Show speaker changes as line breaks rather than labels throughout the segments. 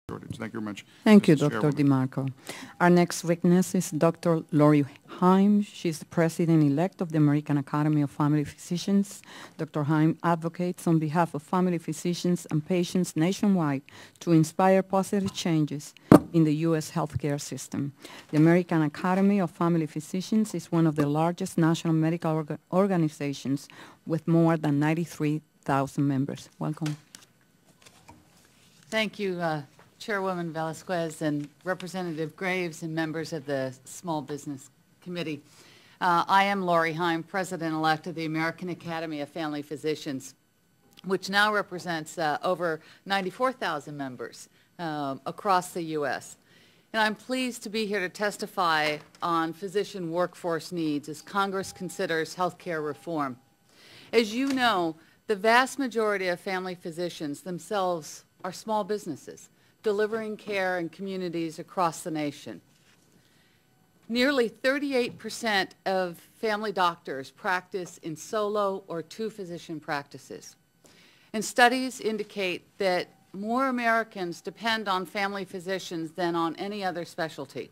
shortage. Thank you very much.
Thank you,
Mrs.
Dr.
Chairwoman.
DiMarco. Our next witness is Dr. Lori Heim. She's the president-elect of the American Academy of Family Physicians. Dr. Heim advocates on behalf of family physicians and patients nationwide to inspire positive changes in the U.S. healthcare system. The American Academy of Family Physicians is one of the largest national medical organizations with more than 93,000 members. Welcome.
Thank you, Chairwoman Velasquez and Representative Graves and members of the Small Business Committee. I am Lori Heim, President-elect of the American Academy of Family Physicians, which now represents over 94,000 members across the U.S. And I'm pleased to be here to testify on physician workforce needs as Congress considers healthcare reform. As you know, the vast majority of family physicians themselves are small businesses, delivering care in communities across the nation. Nearly 38% of family doctors practice in solo or two-physician practices. And studies indicate that more Americans depend on family physicians than on any other specialty.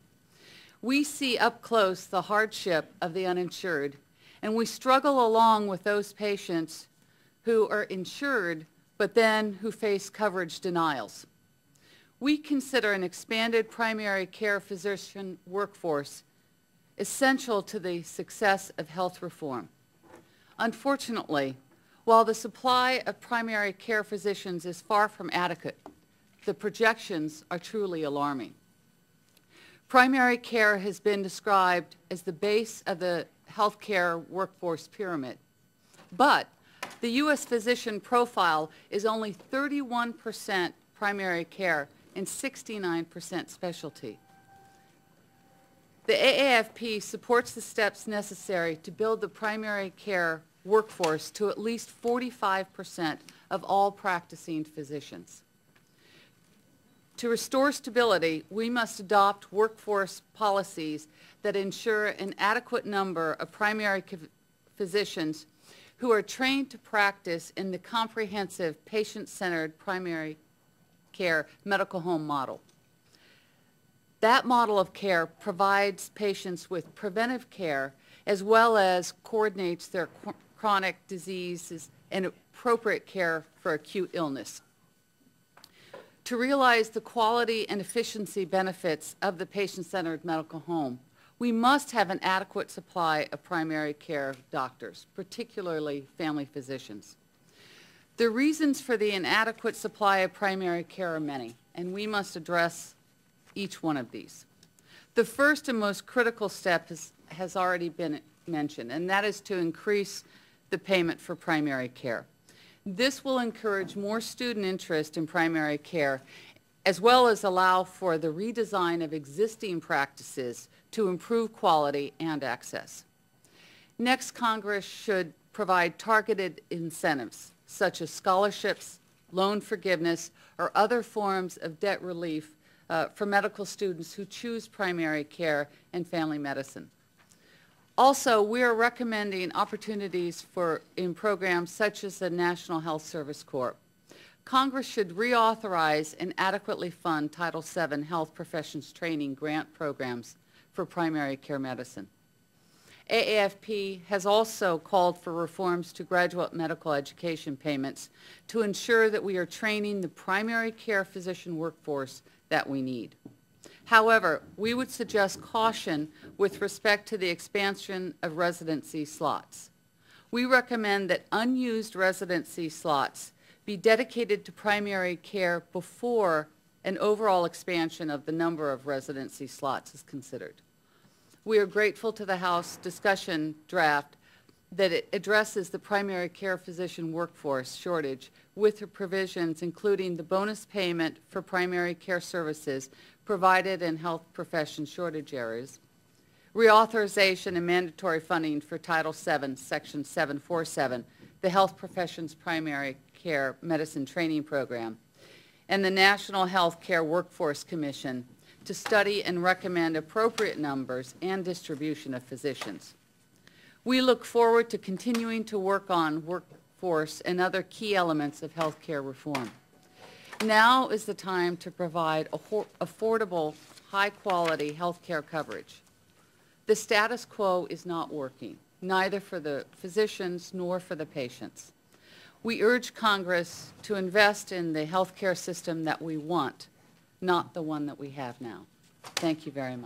We see up close the hardship of the uninsured, and we struggle along with those patients who are insured but then who face coverage denials. We consider an expanded primary care physician workforce essential to the success of health reform. Unfortunately, while the supply of primary care physicians is far from adequate, the projections are truly alarming. Primary care has been described as the base of the healthcare workforce pyramid, but the U.S. physician profile is only 31% primary care and 69% specialty. The FAAFP supports the steps necessary to build the primary care workforce to at least 45% of all practicing physicians. To restore stability, we must adopt workforce policies that ensure an adequate number of primary physicians who are trained to practice in the comprehensive patient-centered primary care medical home model. That model of care provides patients with preventive care as well as coordinates their chronic diseases and appropriate care for acute illness. To realize the quality and efficiency benefits of the patient-centered medical home, we must have an adequate supply of primary care doctors, particularly family physicians. The reasons for the inadequate supply of primary care are many, and we must address each one of these. The first and most critical step has already been mentioned, and that is to increase the payment for primary care. This will encourage more student interest in primary care, as well as allow for the redesign of existing practices to improve quality and access. Next, Congress should provide targeted incentives, such as scholarships, loan forgiveness, or other forms of debt relief for medical students who choose primary care and family medicine. Also, we are recommending opportunities in programs such as the National Health Service Corps. Congress should reauthorize and adequately fund Title VII health professions training grant programs for primary care medicine. AAFP has also called for reforms to graduate medical education payments to ensure that we are training the primary care physician workforce that we need. However, we would suggest caution with respect to the expansion of residency slots. We recommend that unused residency slots be dedicated to primary care before an overall expansion of the number of residency slots is considered. We are grateful to the House discussion draft that it addresses the primary care physician workforce shortage with the provisions including the bonus payment for primary care services provided in health profession shortage areas, reauthorization and mandatory funding for Title VII, Section 747, the Health Professions Primary Care Medicine Training Program, and the National Health Care Workforce Commission to study and recommend appropriate numbers and distribution of physicians. We look forward to continuing to work on workforce and other key elements of health care reform. Now is the time to provide affordable, high-quality health care coverage. The status quo is not working, neither for the physicians nor for the patients. We urge Congress to invest in the health care system that we want, not the one that we have now. Thank you very much.